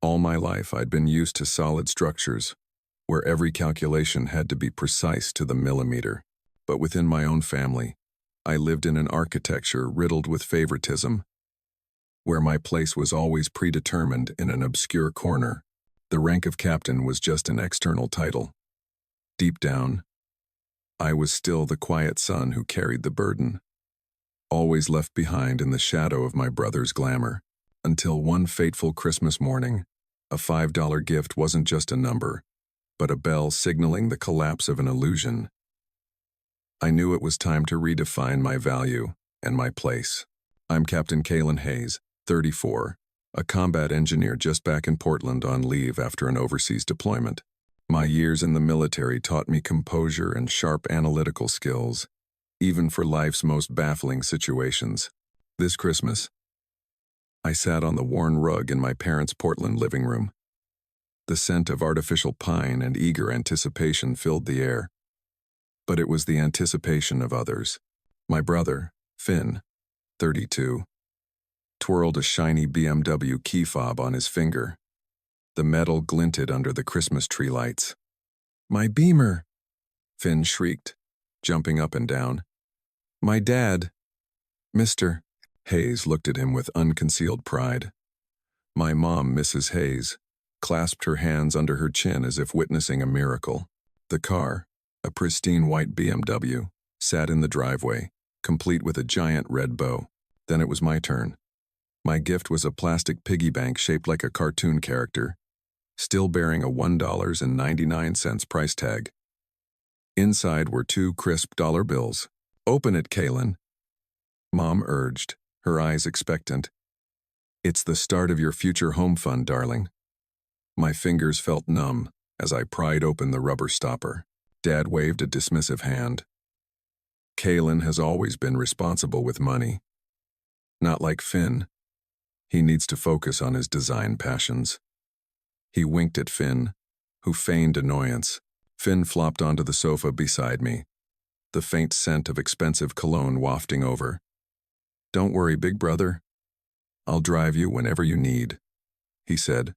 All my life I'd been used to solid structures, where every calculation had to be precise to the millimeter. But within my own family, I lived in an architecture riddled with favoritism, where my place was always predetermined in an obscure corner. The rank of captain was just an external title. Deep down, I was still the quiet son who carried the burden, always left behind in the shadow of my brother's glamour, until one fateful Christmas morning, a $5 gift wasn't just a number, but a bell signaling the collapse of an illusion. I knew it was time to redefine my value and my place. I'm Captain Kalen Hayes, 34, a combat engineer just back in Portland on leave after an overseas deployment. My years in the military taught me composure and sharp analytical skills, even for life's most baffling situations. This Christmas, I sat on the worn rug in my parents' Portland living room. The scent of artificial pine and eager anticipation filled the air. But it was the anticipation of others. My brother, Finn, 32, twirled a shiny BMW key fob on his finger. The metal glinted under the Christmas tree lights. "My Beamer!" Finn shrieked, jumping up and down. "My dad!" "Mr." Hayes looked at him with unconcealed pride. My mom, Mrs. Hayes, clasped her hands under her chin as if witnessing a miracle. The car, a pristine white BMW, sat in the driveway, complete with a giant red bow. Then it was my turn. My gift was a plastic piggy bank shaped like a cartoon character, still bearing a $1.99 price tag. Inside were 2 crisp dollar bills. "Open it, Kalen," Mom urged, her eyes expectant. "It's the start of your future home fund, darling." My fingers felt numb as I pried open the rubber stopper. Dad waved a dismissive hand. "Kalen has always been responsible with money. Not like Finn. He needs to focus on his design passions." He winked at Finn, who feigned annoyance. Finn flopped onto the sofa beside me, the faint scent of expensive cologne wafting over. "Don't worry, big brother. I'll drive you whenever you need," he said,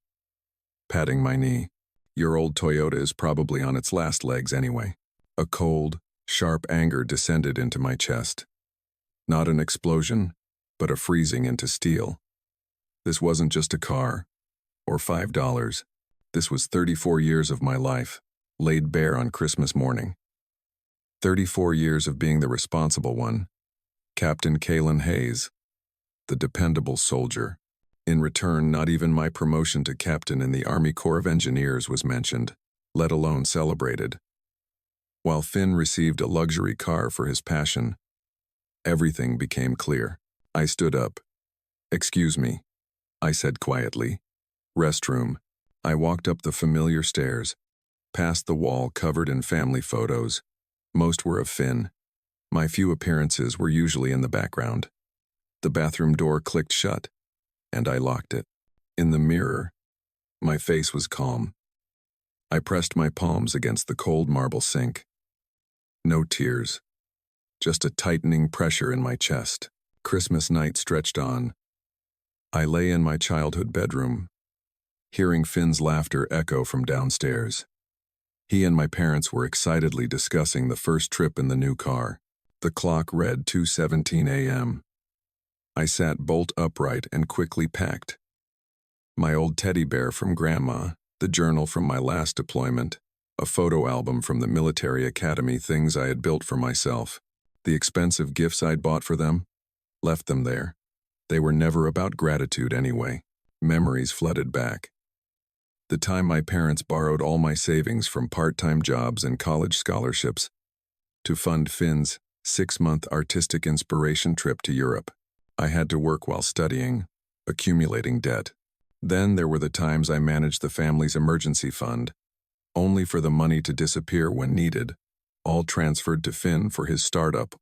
patting my knee. "Your old Toyota is probably on its last legs anyway." A cold, sharp anger descended into my chest. Not an explosion, but a freezing into steel. This wasn't just a car, or $5. This was 34 years of my life, laid bare on Christmas morning. 34 years of being the responsible one, Captain Kalen Hayes, the dependable soldier. In return, not even my promotion to captain in the Army Corps of Engineers was mentioned, let alone celebrated. While Finn received a luxury car for his passion, everything became clear. I stood up. "Excuse me," I said quietly. "Restroom." I walked up the familiar stairs, past the wall covered in family photos. Most were of Finn. My few appearances were usually in the background. The bathroom door clicked shut, and I locked it. In the mirror, my face was calm. I pressed my palms against the cold marble sink. No tears, just a tightening pressure in my chest. Christmas night stretched on. I lay in my childhood bedroom, hearing Finn's laughter echo from downstairs. He and my parents were excitedly discussing the first trip in the new car. The clock read 2:17 a.m. I sat bolt upright and quickly packed. My old teddy bear from Grandma, the journal from my last deployment, a photo album from the military academy, things I had built for myself, the expensive gifts I'd bought for them, left them there. They were never about gratitude anyway. Memories flooded back. The time my parents borrowed all my savings from part-time jobs and college scholarships to fund Finn's 6-month artistic inspiration trip to Europe. I had to work while studying, accumulating debt. Then there were the times I managed the family's emergency fund, only for the money to disappear when needed, all transferred to Finn for his startup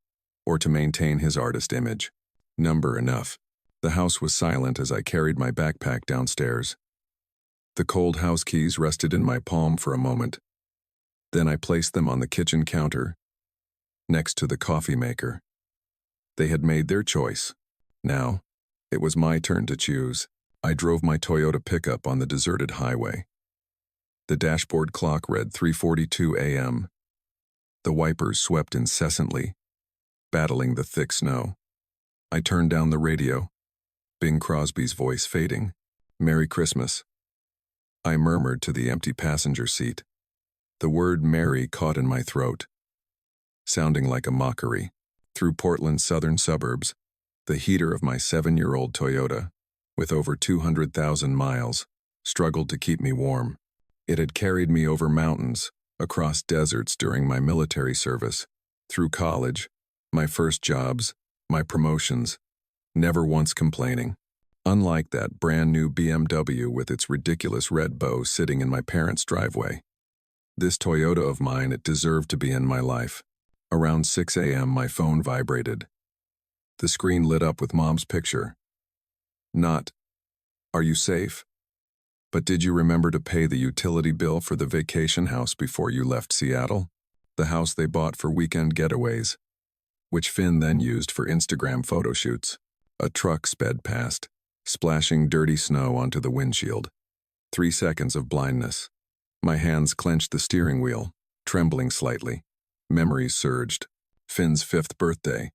or to maintain his artist image. Number enough. The house was silent as I carried my backpack downstairs. The cold house keys rested in my palm for a moment. Then I placed them on the kitchen counter, next to the coffee maker. They had made their choice. Now, it was my turn to choose. I drove my Toyota pickup on the deserted highway. The dashboard clock read 3:42 a.m. The wipers swept incessantly, battling the thick snow. I turned down the radio, Bing Crosby's voice fading. "Merry Christmas," I murmured to the empty passenger seat. The word Merry caught in my throat, sounding like a mockery. Through Portland's southern suburbs, the heater of my 7-year-old Toyota, with over 200,000 miles, struggled to keep me warm. It had carried me over mountains, across deserts during my military service, through college, my first jobs, my promotions, never once complaining. Unlike that brand new BMW with its ridiculous red bow sitting in my parents' driveway. This Toyota of mine, it deserved to be in my life. Around 6 a.m. my phone vibrated. The screen lit up with Mom's picture. Not, "Are you safe?" But "Did you remember to pay the utility bill for the vacation house before you left Seattle?" The house they bought for weekend getaways, which Finn then used for Instagram photo shoots. A truck sped past, splashing dirty snow onto the windshield. 3 seconds of blindness. My hands clenched the steering wheel, trembling slightly. Memories surged. Finn's 5th birthday.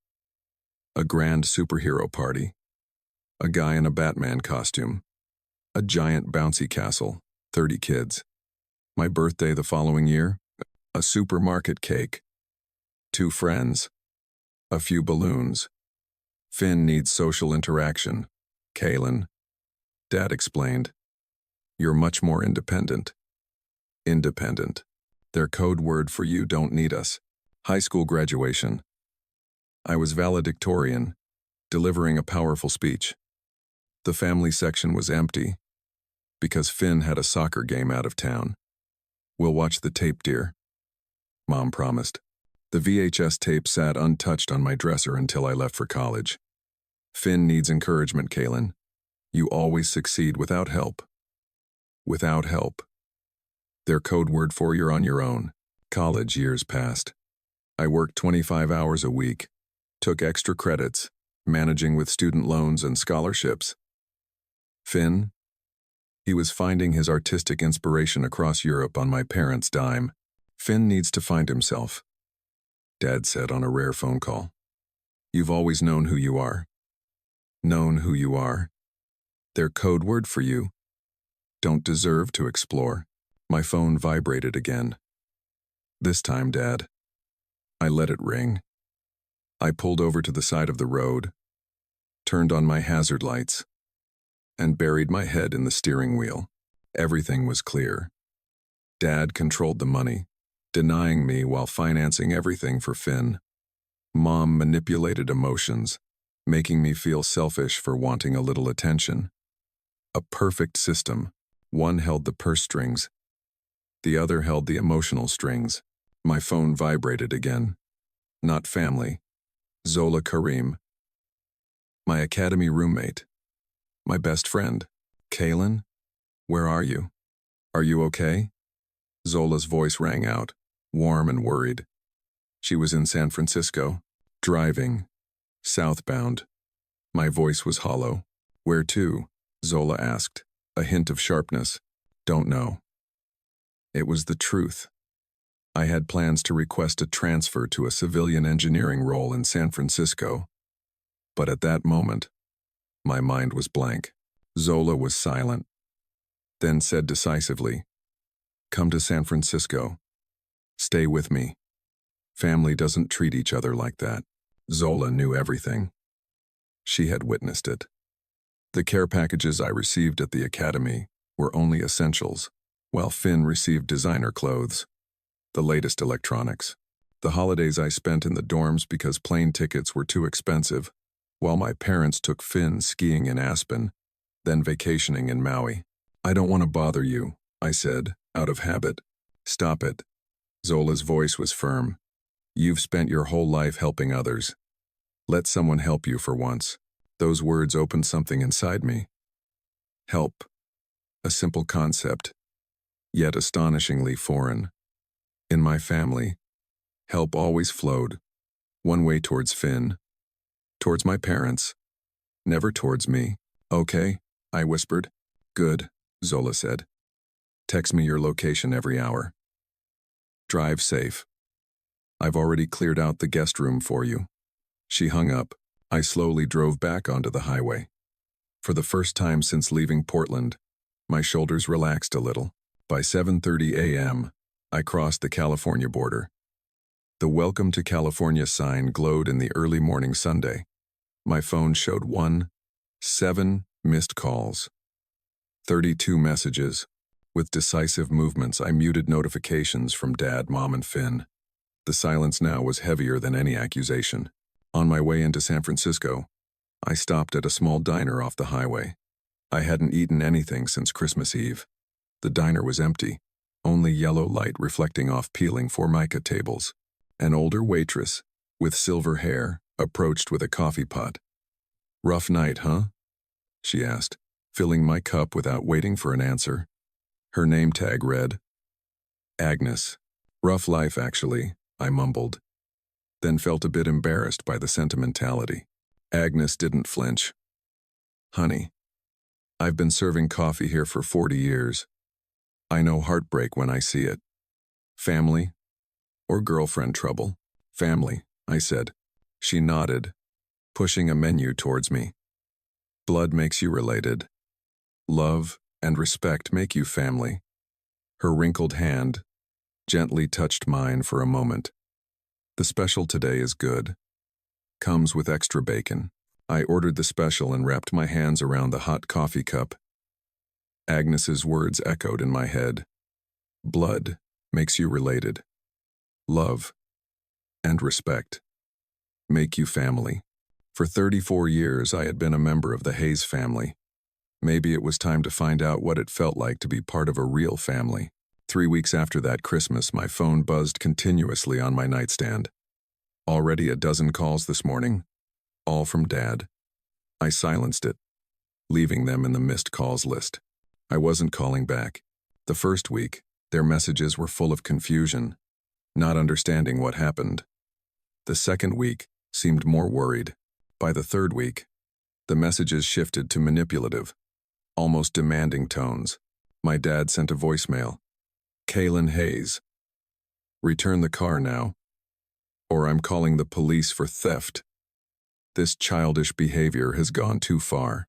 A grand superhero party. A guy in a Batman costume. A giant bouncy castle. 30 kids. My birthday the following year. A supermarket cake. 2 friends. A few balloons. Finn needs social interaction. Kaylin. Dad explained. You're much more independent. Independent. Their code word for "you don't need us." High school graduation. I was valedictorian, delivering a powerful speech. The family section was empty, because Finn had a soccer game out of town. "We'll watch the tape, dear," Mom promised. The VHS tape sat untouched on my dresser until I left for college. "Finn needs encouragement, Kaylin. You always succeed without help." Without help. Their code word for "you're on your own." College years passed. I worked 25 hours a week, took extra credits, managing with student loans and scholarships. Finn? He was finding his artistic inspiration across Europe on my parents' dime. "Finn needs to find himself," Dad said on a rare phone call. "You've always known who you are." Known who you are. Their code word for "you don't deserve to explore." My phone vibrated again. This time, Dad. I let it ring. I pulled over to the side of the road, turned on my hazard lights, and buried my head in the steering wheel. Everything was clear. Dad controlled the money, denying me while financing everything for Finn. Mom manipulated emotions, making me feel selfish for wanting a little attention. A perfect system. One held the purse strings. The other held the emotional strings. My phone vibrated again. Not family. Zola Karim. My academy roommate. My best friend. "Kaylin, where are you? Are you okay?" Zola's voice rang out, warm and worried. She was in San Francisco, driving, southbound. My voice was hollow. "Where to?" Zola asked, a hint of sharpness. "Don't know." It was the truth. I had plans to request a transfer to a civilian engineering role in San Francisco. But at that moment, my mind was blank. Zola was silent, then said decisively, "Come to San Francisco. Stay with me. Family doesn't treat each other like that." Zola knew everything. She had witnessed it. The care packages I received at the academy were only essentials, while Finn received designer clothes, the latest electronics. The holidays I spent in the dorms because plane tickets were too expensive, while my parents took Finn skiing in Aspen, then vacationing in Maui. "I don't want to bother you," I said, out of habit. "Stop it." Zola's voice was firm. "You've spent your whole life helping others. Let someone help you for once." Those words opened something inside me. Help. A simple concept, yet astonishingly foreign. In my family, help always flowed, one way towards Finn, towards my parents, never towards me. "Okay," I whispered. Good, Zola said. Text me your location every hour. Drive safe. I've already cleared out the guest room for you. She hung up. I slowly drove back onto the highway. For the first time since leaving Portland, my shoulders relaxed a little. By 7:30 a.m., I crossed the California border. The Welcome to California sign glowed in the early morning Sunday. My phone showed 7 missed calls. 32 messages. With decisive movements, I muted notifications from Dad, Mom, and Finn. The silence now was heavier than any accusation. On my way into San Francisco, I stopped at a small diner off the highway. I hadn't eaten anything since Christmas Eve. The diner was empty, only yellow light reflecting off peeling Formica tables. An older waitress, with silver hair, approached with a coffee pot. "Rough night, huh?" she asked, filling my cup without waiting for an answer. Her name tag read, Agnes. "Rough life, actually," I mumbled, then felt a bit embarrassed by the sentimentality. Agnes didn't flinch. "Honey, I've been serving coffee here for 40 years. I know heartbreak when I see it. Family or girlfriend trouble?" "Family," I said. She nodded, pushing a menu towards me. "Blood makes you related. Love and respect make you family." Her wrinkled hand gently touched mine for a moment. "The special today is good. Comes with extra bacon." I ordered the special and wrapped my hands around the hot coffee cup. Agnes's words echoed in my head. Blood makes you related. Love and respect make you family. For 34 years, I had been a member of the Hayes family. Maybe it was time to find out what it felt like to be part of a real family. 3 weeks after that Christmas, my phone buzzed continuously on my nightstand. Already a dozen calls this morning, all from Dad. I silenced it, leaving them in the missed calls list. I wasn't calling back. The first week, their messages were full of confusion, not understanding what happened. The second week seemed more worried. By the third week, the messages shifted to manipulative, almost demanding tones. My dad sent a voicemail. "Kaylin Hayes. Return the car now, or I'm calling the police for theft. This childish behavior has gone too far."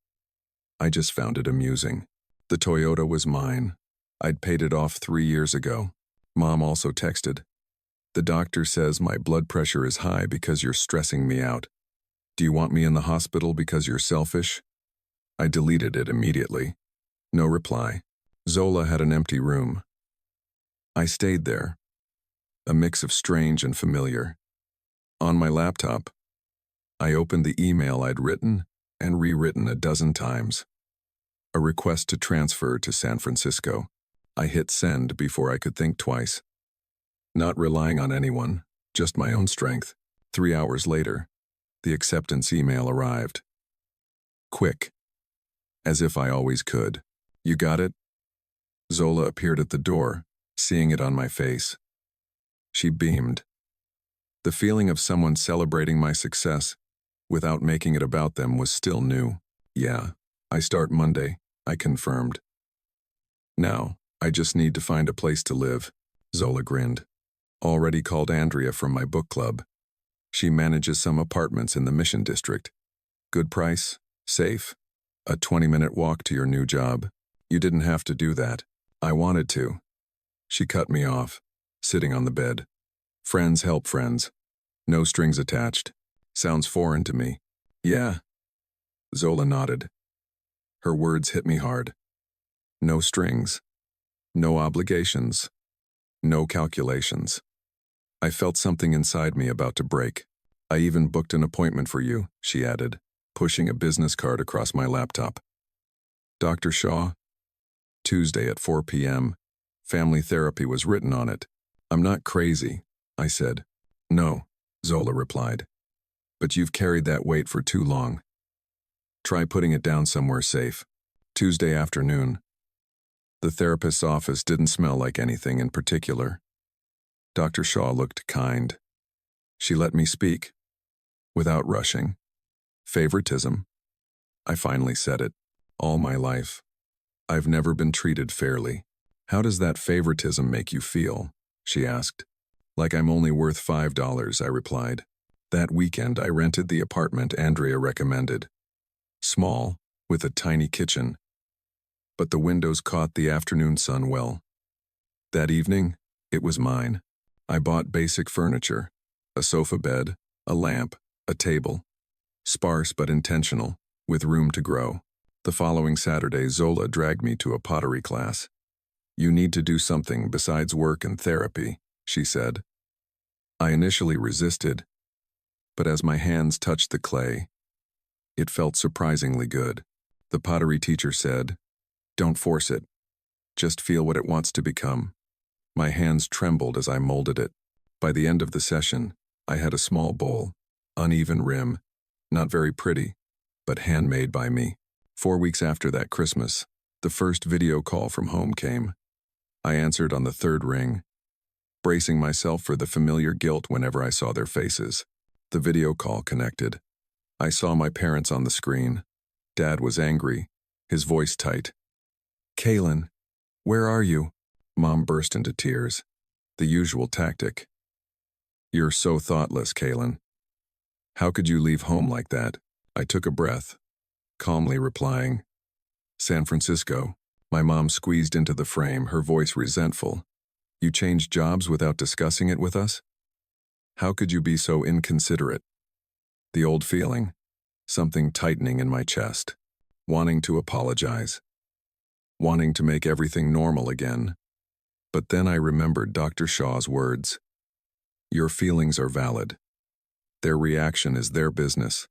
I just found it amusing. The Toyota was mine. I'd paid it off 3 years ago. Mom also texted. "The doctor says my blood pressure is high because you're stressing me out. Do you want me in the hospital because you're selfish?" I deleted it immediately. No reply. Zola had an empty room. I stayed there, a mix of strange and familiar. On my laptop, I opened the email I'd written and rewritten a dozen times. A request to transfer to San Francisco. I hit send before I could think twice. Not relying on anyone, just my own strength. 3 hours later, the acceptance email arrived. Quick, as if I always could. "You got it?" Zola appeared at the door, seeing it on my face. She beamed. The feeling of someone celebrating my success without making it about them was still new. "Yeah, I start Monday," I confirmed. "Now, I just need to find a place to live." Zola grinned. "Already called Andrea from my book club. She manages some apartments in the Mission District. Good price, safe, a 20-minute walk to your new job. You didn't have to do that. I wanted to." She cut me off, sitting on the bed. "Friends help friends. No strings attached. Sounds foreign to me." "Yeah." Zola nodded. Her words hit me hard. No strings. No obligations. No calculations. I felt something inside me about to break. "I even booked an appointment for you," she added, pushing a business card across my laptop. "Dr. Shaw? Tuesday at 4 p.m. Family therapy was written on it." "I'm not crazy," I said. "No," Zola replied. "But you've carried that weight for too long. Try putting it down somewhere safe." Tuesday afternoon. The therapist's office didn't smell like anything in particular. Dr. Shaw looked kind. She let me speak, without rushing. "Favoritism?" I finally said it. All my life. I've never been treated fairly. How does that favoritism make you feel? She asked. Like I'm only worth $5, I replied. That weekend I rented the apartment Andrea recommended. Small, with a tiny kitchen. But the windows caught the afternoon sun well. That evening, it was mine. I bought basic furniture, a sofa bed, a lamp, a table. Sparse but intentional, with room to grow. The following Saturday, Zola dragged me to a pottery class. You need to do something besides work and therapy, she said. I initially resisted, but as my hands touched the clay, it felt surprisingly good. The pottery teacher said, "Don't force it. Just feel what it wants to become." My hands trembled as I molded it. By the end of the session, I had a small bowl, uneven rim, not very pretty, but handmade by me. 4 weeks after that Christmas, the first video call from home came. I answered on the third ring, bracing myself for the familiar guilt whenever I saw their faces. The video call connected. I saw my parents on the screen. Dad was angry, his voice tight. "Kaylin, where are you?" Mom burst into tears. The usual tactic. "You're so thoughtless, Kaylin. How could you leave home like that?" I took a breath, calmly replying, "San Francisco." My mom squeezed into the frame, her voice resentful. "You changed jobs without discussing it with us? How could you be so inconsiderate?" The old feeling, something tightening in my chest, wanting to apologize, wanting to make everything normal again. But then I remembered Dr. Shaw's words. Your feelings are valid. Their reaction is their business,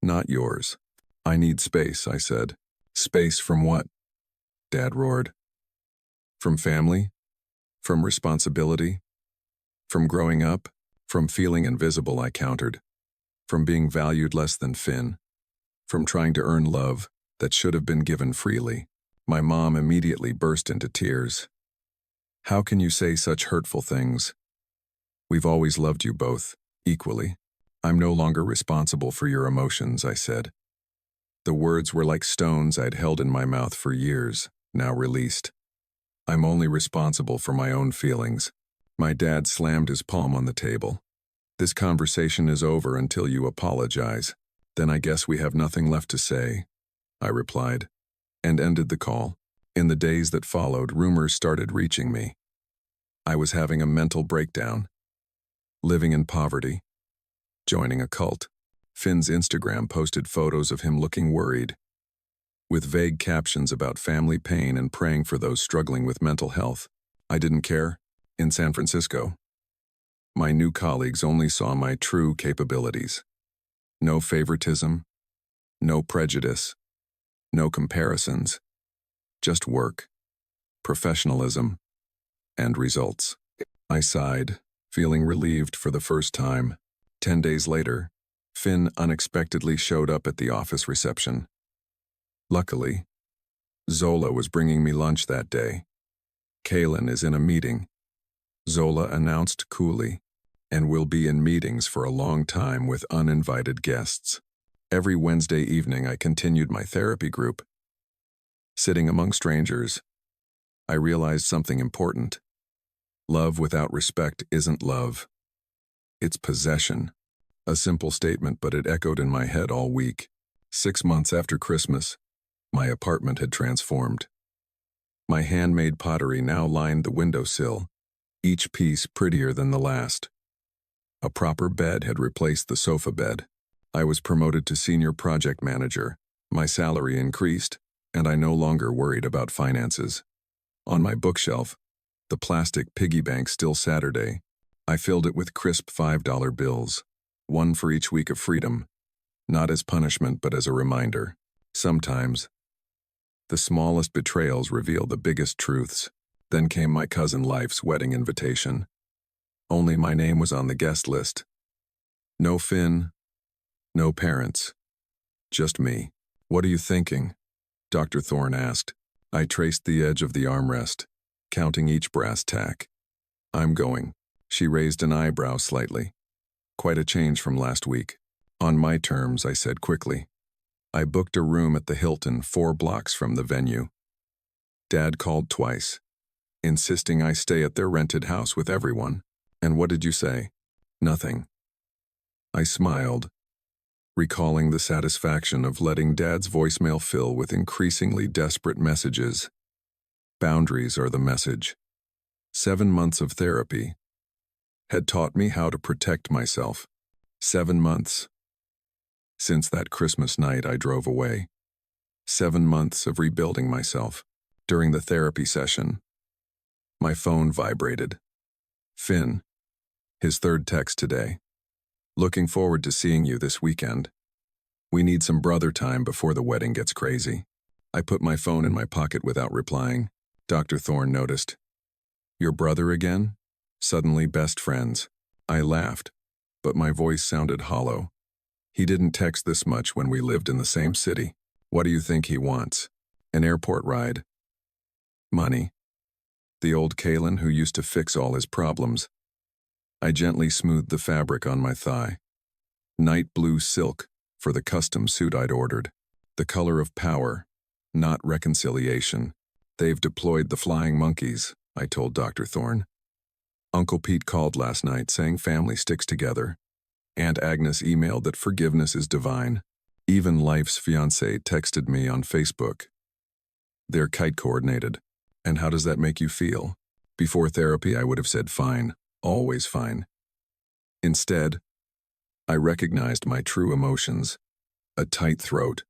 not yours. I need space, I said. Space from what? Dad roared. From family? From responsibility? From growing up? From feeling invisible, I countered. From being valued less than Finn. From trying to earn love that should have been given freely. My mom immediately burst into tears. How can you say such hurtful things? We've always loved you both, equally. I'm no longer responsible for your emotions, I said. The words were like stones I'd held in my mouth for years, now released. I'm only responsible for my own feelings. My dad slammed his palm on the table. This conversation is over until you apologize. Then I guess we have nothing left to say, I replied, and ended the call. In the days that followed, rumors started reaching me. I was having a mental breakdown, living in poverty, joining a cult. Finn's Instagram posted photos of him looking worried, with vague captions about family pain and praying for those struggling with mental health. I didn't care. In San Francisco, my new colleagues only saw my true capabilities. No favoritism, no prejudice, no comparisons, just work, professionalism, and results. I sighed, feeling relieved for the first time. 10 days later, Finn unexpectedly showed up at the office reception. Luckily, Zola was bringing me lunch that day. Kaylin is in a meeting, Zola announced coolly, and will be in meetings for a long time with uninvited guests. Every Wednesday evening I continued my therapy group. Sitting among strangers, I realized something important. Love without respect isn't love. It's possession. A simple statement, but it echoed in my head all week. 6 months after Christmas, my apartment had transformed. My handmade pottery now lined the windowsill, each piece prettier than the last. A proper bed had replaced the sofa bed. I was promoted to senior project manager. My salary increased, and I no longer worried about finances. On my bookshelf, the plastic piggy bank still Saturday. I filled it with crisp $5 bills, one for each week of freedom, not as punishment but as a reminder. Sometimes, the smallest betrayals reveal the biggest truths. Then came my cousin Life's wedding invitation. Only my name was on the guest list. No Finn, no parents, just me. What are you thinking? Dr. Thorne asked. I traced the edge of the armrest, counting each brass tack. I'm going. She raised an eyebrow slightly. Quite a change from last week. On my terms, I said quickly. I booked a room at the Hilton 4 blocks from the venue. Dad called twice, insisting I stay at their rented house with everyone. And what did you say? Nothing. I smiled, recalling the satisfaction of letting Dad's voicemail fill with increasingly desperate messages. Boundaries are the message. 7 months of therapy had taught me how to protect myself. 7 months. Since that Christmas night I drove away. 7 months of rebuilding myself. During the therapy session, my phone vibrated. Finn. His third text today. Looking forward to seeing you this weekend. We need some brother time before the wedding gets crazy. I put my phone in my pocket without replying. Dr. Thorne noticed. Your brother again? Suddenly best friends. I laughed, but my voice sounded hollow. He didn't text this much when we lived in the same city. What do you think he wants? An airport ride? Money. The old Kalen who used to fix all his problems. I gently smoothed the fabric on my thigh. Night blue silk for the custom suit I'd ordered. The color of power, not reconciliation. They've deployed the flying monkeys, I told Dr. Thorne. Uncle Pete called last night saying family sticks together. Aunt Agnes emailed that forgiveness is divine. Even Life's fiancé texted me on Facebook. They're kite coordinated. And how does that make you feel? Before therapy I would have said fine, always fine. Instead, I recognized my true emotions. A tight throat,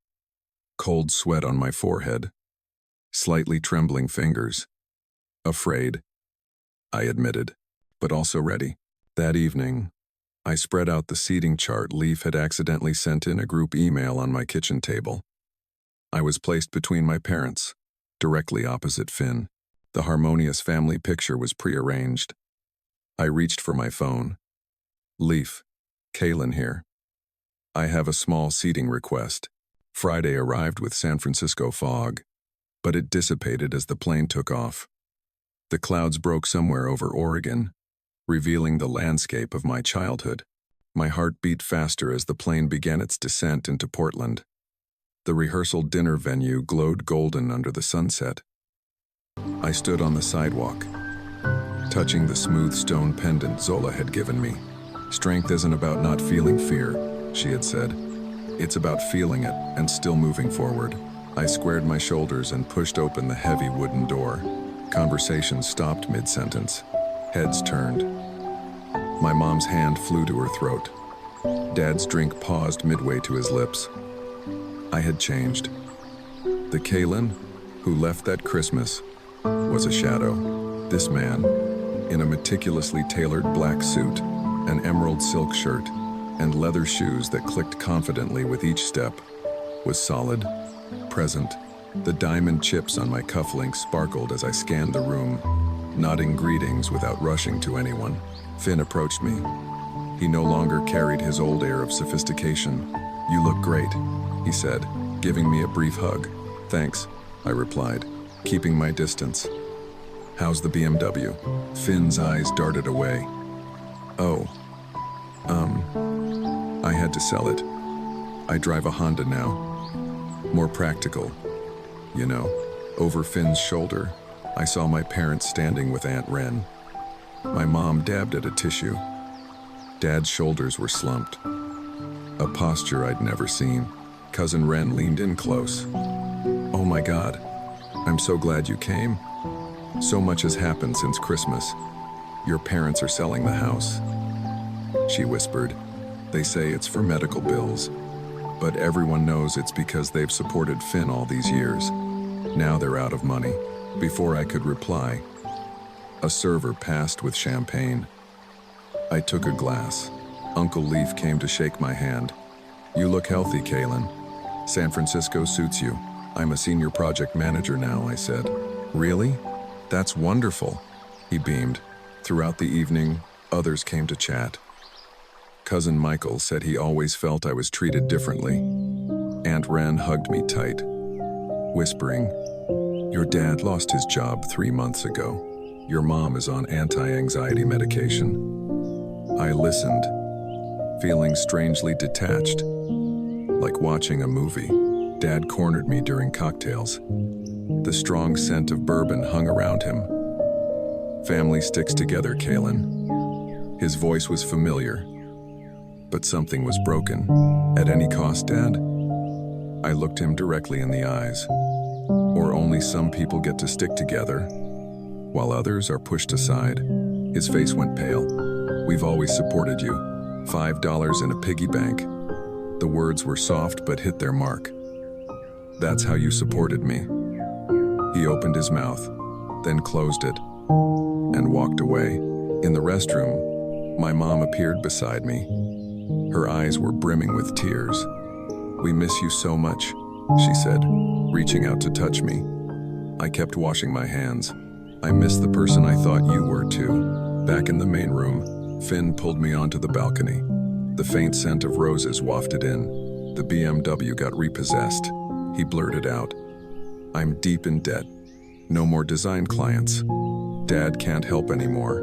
cold sweat on my forehead, slightly trembling fingers. Afraid, I admitted, but also ready. That evening, I spread out the seating chart Leaf had accidentally sent in a group email on my kitchen table. I was placed between my parents, directly opposite Finn. The harmonious family picture was prearranged. I reached for my phone. Leaf, Kalen here. I have a small seating request. Friday arrived with San Francisco fog, but it dissipated as the plane took off. The clouds broke somewhere over Oregon, revealing the landscape of my childhood. My heart beat faster as the plane began its descent into Portland. The rehearsal dinner venue glowed golden under the sunset. I stood on the sidewalk, touching the smooth stone pendant Zola had given me. Strength isn't about not feeling fear, she had said. It's about feeling it and still moving forward. I squared my shoulders and pushed open the heavy wooden door. Conversation stopped mid-sentence. Heads turned. My mom's hand flew to her throat. Dad's drink paused midway to his lips. I had changed. The Kalen, who left that Christmas, was a shadow. This man, in a meticulously tailored black suit, an emerald silk shirt, and leather shoes that clicked confidently with each step, was solid, present. The diamond chips on my cufflinks sparkled as I scanned the room, nodding greetings without rushing to anyone. Finn approached me. He no longer carried his old air of sophistication. You look great, he said, giving me a brief hug. Thanks, I replied, keeping my distance. How's the BMW? Finn's eyes darted away. Oh, I had to sell it. I drive a Honda now. More practical. You know, over Finn's shoulder, I saw my parents standing with Aunt Wren. My mom dabbed at a tissue. Dad's shoulders were slumped. A posture I'd never seen. Cousin Wren leaned in close. Oh my God, I'm so glad you came. So much has happened since Christmas. Your parents are selling the house. She whispered. They say it's for medical bills, but everyone knows it's because they've supported Finn all these years. Now they're out of money. Before I could reply, a server passed with champagne. I took a glass. Uncle Leaf came to shake my hand. You look healthy, Kalen. San Francisco suits you. I'm a senior project manager now, I said. Really? That's wonderful. He beamed. Throughout the evening, others came to chat. Cousin Michael said he always felt I was treated differently. Aunt Wren hugged me tight, whispering, Your dad lost his job 3 months ago. Your mom is on anti-anxiety medication. I listened, feeling strangely detached, like watching a movie. Dad cornered me during cocktails. The strong scent of bourbon hung around him. Family sticks together, Kaylin. His voice was familiar, but something was broken. At any cost, Dad? I looked him directly in the eyes. Or only some people get to stick together, while others are pushed aside. His face went pale. We've always supported you. $5 in a piggy bank. The words were soft but hit their mark. That's how you supported me. He opened his mouth, then closed it, and walked away. In the restroom, my mom appeared beside me. Her eyes were brimming with tears. "We miss you so much," she said, reaching out to touch me. I kept washing my hands. I miss the person I thought you were too. Back in the main room, Finn pulled me onto the balcony. The faint scent of roses wafted in. The BMW got repossessed. He blurted out, "I'm deep in debt. No more design clients. Dad can't help anymore."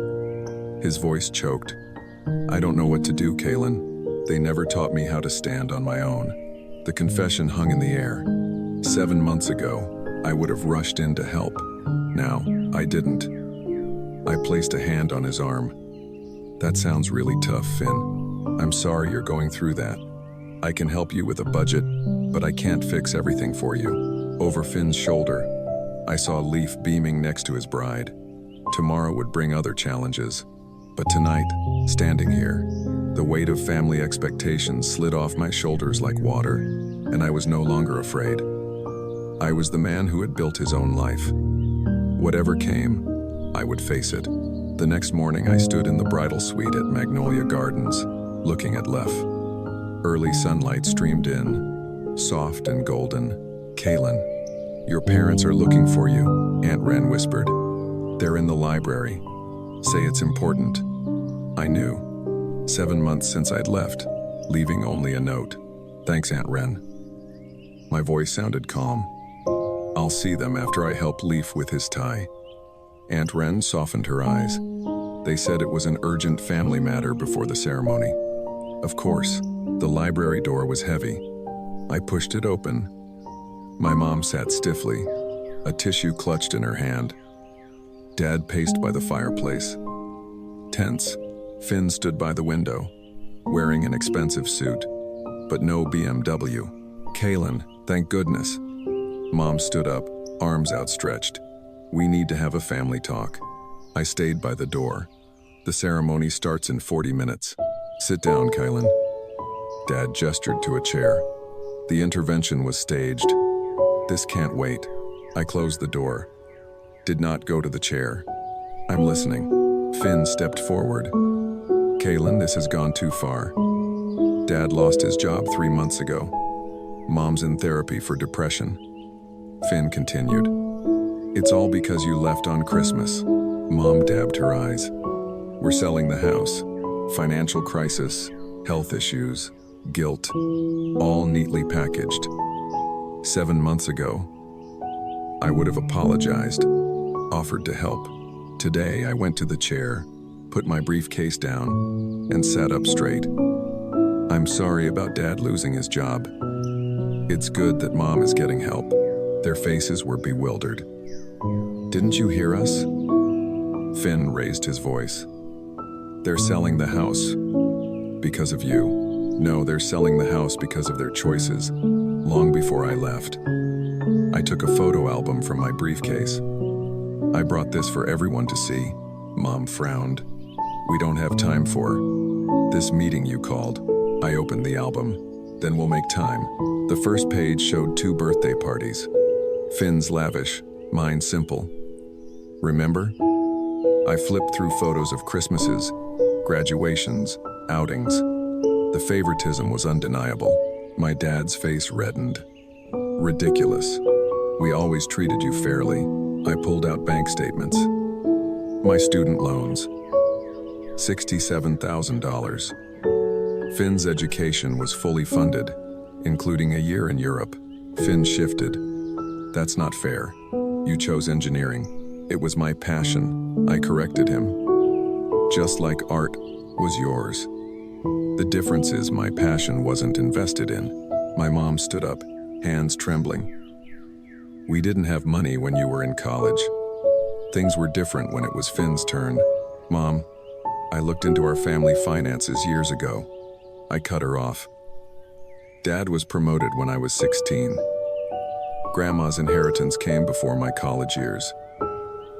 His voice choked. "I don't know what to do, Kaylin. They never taught me how to stand on my own." The confession hung in the air. 7 months ago, I would have rushed in to help. Now, I didn't. I placed a hand on his arm. "That sounds really tough, Finn. I'm sorry you're going through that. I can help you with a budget, but I can't fix everything for you." Over Finn's shoulder, I saw Leaf beaming next to his bride. Tomorrow would bring other challenges. But tonight, standing here, the weight of family expectations slid off my shoulders like water, and I was no longer afraid. I was the man who had built his own life. Whatever came, I would face it. The next morning, I stood in the bridal suite at Magnolia Gardens, looking at Lef. Early sunlight streamed in, soft and golden. "Kaylin, your parents are looking for you," Aunt Wren whispered. "They're in the library. Say it's important." I knew. 7 months since I'd left, leaving only a note. "Thanks, Aunt Wren." My voice sounded calm. "I'll see them after I help Leaf with his tie." Aunt Wren softened her eyes. They said it was an urgent family matter before the ceremony. Of course, the library door was heavy. I pushed it open. My mom sat stiffly, a tissue clutched in her hand. Dad paced by the fireplace. Tense, Finn stood by the window, wearing an expensive suit, but no BMW. "Kaylin, thank goodness." Mom stood up, arms outstretched. "We need to have a family talk." I stayed by the door. "The ceremony starts in 40 minutes. Sit down, Kaylin." Dad gestured to a chair. The intervention was staged. "This can't wait." I closed the door. Did not go to the chair. "I'm listening." Finn stepped forward. "Kaylin, this has gone too far. Dad lost his job 3 months ago. Mom's in therapy for depression." Finn continued. "It's all because you left on Christmas." Mom dabbed her eyes. "We're selling the house. Financial crisis, health issues, guilt, all neatly packaged. 7 months ago, I would have apologized, offered to help. Today, I went to the chair, put my briefcase down, and sat up straight. I'm sorry about Dad losing his job. It's good that Mom is getting help." Their faces were bewildered. "Didn't you hear us?" Finn raised his voice. "They're selling the house because of you. No, they're selling the house because of their choices, long before I left." I took a photo album from my briefcase. "I brought this for everyone to see." Mom frowned. "We don't have time for this meeting you called." I opened the album. "Then we'll make time." The first page showed 2 birthday parties. Finn's lavish, mine simple. "Remember?" I flipped through photos of Christmases, graduations, outings. The favoritism was undeniable. My dad's face reddened. "Ridiculous. We always treated you fairly." I pulled out bank statements. My student loans. $67,000. Finn's education was fully funded, including a year in Europe. Finn shifted. "That's not fair. You chose engineering." "It was my passion," I corrected him. "Just like art was yours. The difference is my passion wasn't invested in." My mom stood up. hands trembling. We didn't have money when you were in college. Things were different when it was Finn's turn. Mom, I looked into our family finances years ago. I cut her off. Dad was promoted when I was 16. Grandma's inheritance came before my college years.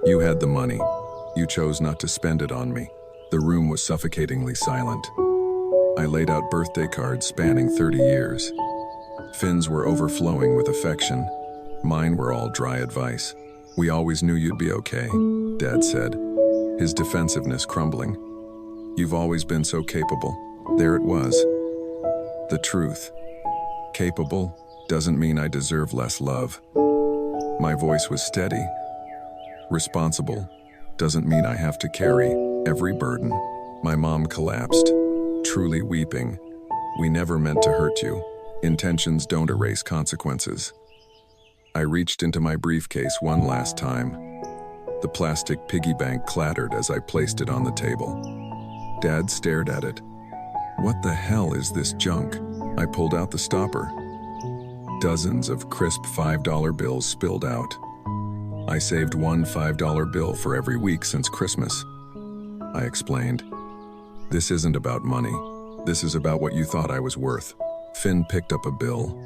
You had the money. You chose not to spend it on me. The room was suffocatingly silent. I laid out birthday cards spanning 30 years. Finn's were overflowing with affection. Mine were all dry advice. We always knew you'd be okay, Dad said, his defensiveness crumbling. You've always been so capable. There it was. The truth. Capable doesn't mean I deserve less love. My voice was steady. Responsible doesn't mean I have to carry every burden. My mom collapsed, truly weeping. We never meant to hurt you. Intentions don't erase consequences. I reached into my briefcase one last time. The plastic piggy bank clattered as I placed it on the table. Dad stared at it. What the hell is this junk? I pulled out the stopper. Dozens of crisp $5 bills spilled out. I saved one $5 bill for every week since Christmas. I explained. This isn't about money. This is about what you thought I was worth. Finn picked up a bill.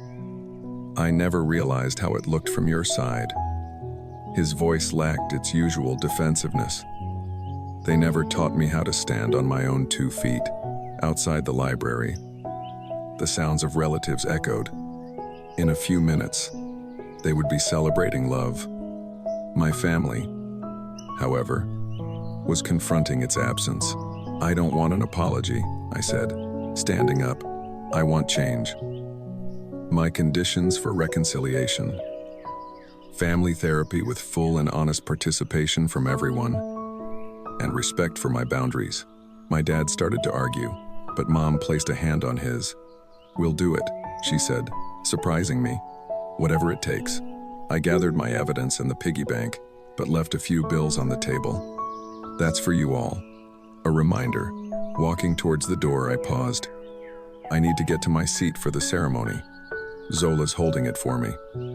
I never realized how it looked from your side. His voice lacked its usual defensiveness. They never taught me how to stand on my own 2 feet. Outside the library, the sounds of relatives echoed. In a few minutes, they would be celebrating love. My family, however, was confronting its absence. I don't want an apology, I said, standing up. I want change. My conditions for reconciliation. Family therapy with full and honest participation from everyone, and respect for my boundaries. My dad started to argue, but Mom placed a hand on his. We'll do it, she said, surprising me. Whatever it takes. I gathered my evidence in the piggy bank, but left a few bills on the table. That's for you all. A reminder. Walking towards the door, I paused. I need to get to my seat for the ceremony. Zola's holding it for me.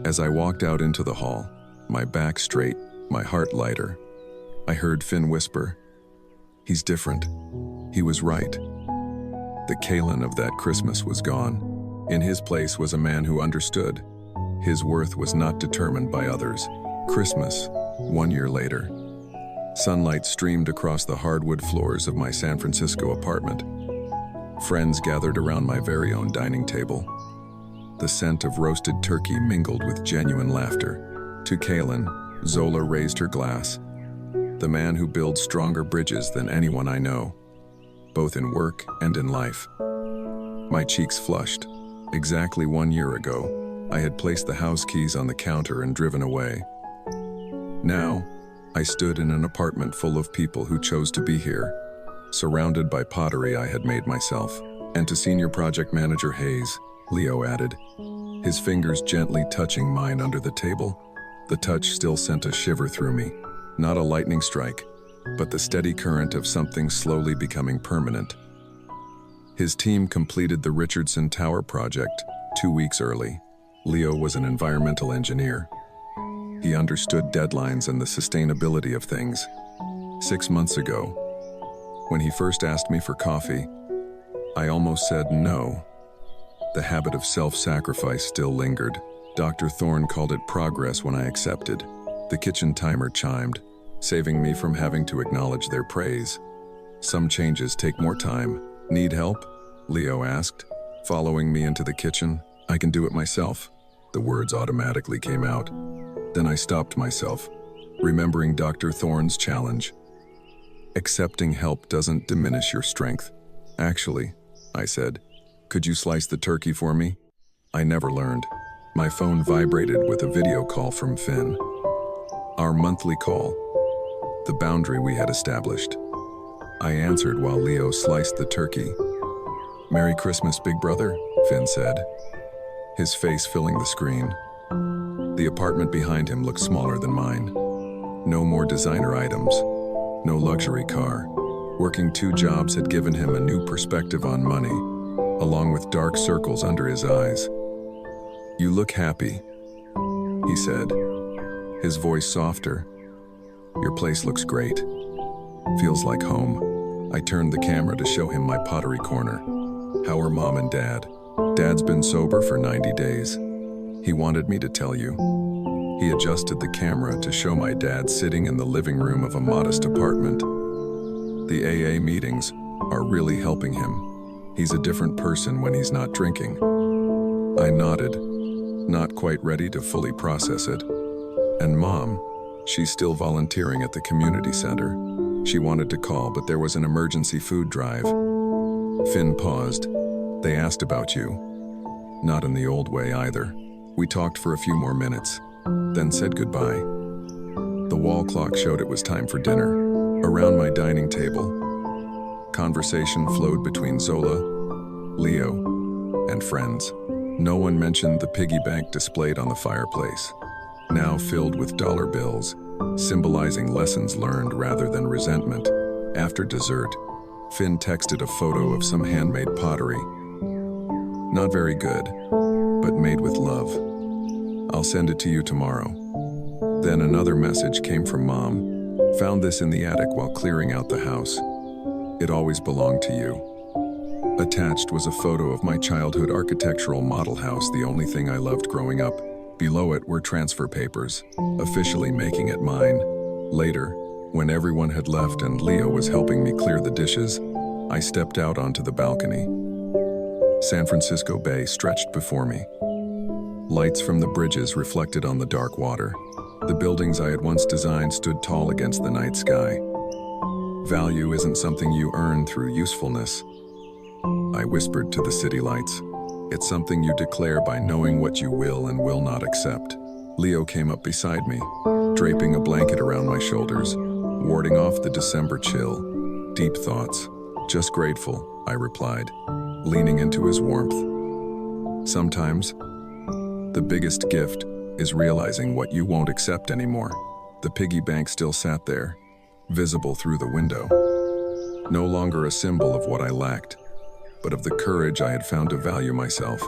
As I walked out into the hall, my back straight, my heart lighter, I heard Finn whisper, "He's different." He was right. The Kalen of that Christmas was gone. In his place was a man who understood. His worth was not determined by others. Christmas, 1 year later. Sunlight streamed across the hardwood floors of my San Francisco apartment. Friends gathered around my very own dining table. The scent of roasted turkey mingled with genuine laughter. To Kalen, Zola raised her glass. The man who builds stronger bridges than anyone I know, both in work and in life. My cheeks flushed. Exactly 1 year ago, I had placed the house keys on the counter and driven away. Now, I stood in an apartment full of people who chose to be here, surrounded by pottery I had made myself. And to Senior Project Manager Hayes, Leo added, his fingers gently touching mine under the table. The touch still sent a shiver through me. Not a lightning strike, but the steady current of something slowly becoming permanent. His team completed the Richardson Tower project 2 weeks early. Leo was an environmental engineer. He understood deadlines and the sustainability of things. 6 months ago, when he first asked me for coffee, I almost said no. The habit of self-sacrifice still lingered. Dr. Thorne called it progress when I accepted. The kitchen timer chimed, saving me from having to acknowledge their praise. Some changes take more time. Need help? Leo asked, following me into the kitchen. I can do it myself. The words automatically came out. Then I stopped myself, remembering Dr. Thorne's challenge. Accepting help doesn't diminish your strength. Actually, I said, could you slice the turkey for me? I never learned. My phone vibrated with a video call from Finn. Our monthly call. The boundary we had established. I answered while Leo sliced the turkey. Merry Christmas, big brother, Finn said, his face filling the screen. The apartment behind him looked smaller than mine. No more designer items, no luxury car. Working 2 jobs had given him a new perspective on money, along with dark circles under his eyes. "You look happy," he said, his voice softer. "Your place looks great. Feels like home." I turned the camera to show him my pottery corner. "How are Mom and Dad?" "Dad's been sober for 90 days. He wanted me to tell you." He adjusted the camera to show my dad sitting in the living room of a modest apartment. "The AA meetings are really helping him. He's a different person when he's not drinking." I nodded, not quite ready to fully process it. "And Mom, she's still volunteering at the community center. She wanted to call, but there was an emergency food drive." Finn paused. "They asked about you." "Not in the old way either." We talked for a few more minutes, then said goodbye. The wall clock showed it was time for dinner. Around my dining table, conversation flowed between Zola, Leo, and friends. No one mentioned the piggy bank displayed on the fireplace, now filled with dollar bills, symbolizing lessons learned rather than resentment. After dessert, Finn texted a photo of some handmade pottery. "Not very good, but made with love. I'll send it to you tomorrow." Then another message came from Mom. "Found this in the attic while clearing out the house. It always belonged to you." Attached was a photo of my childhood architectural model house, the only thing I loved growing up. Below it were transfer papers, officially making it mine. Later, when everyone had left and Leo was helping me clear the dishes, I stepped out onto the balcony. San Francisco Bay stretched before me. Lights from the bridges reflected on the dark water. The buildings I had once designed stood tall against the night sky. "Value isn't something you earn through usefulness," I whispered to the city lights. "It's something you declare by knowing what you will and will not accept." Leo came up beside me, draping a blanket around my shoulders, warding off the December chill. "Deep thoughts. Just grateful," I replied, leaning into his warmth. Sometimes, the biggest gift is realizing what you won't accept anymore. The piggy bank still sat there, visible through the window. No longer a symbol of what I lacked, but of the courage I had found to value myself.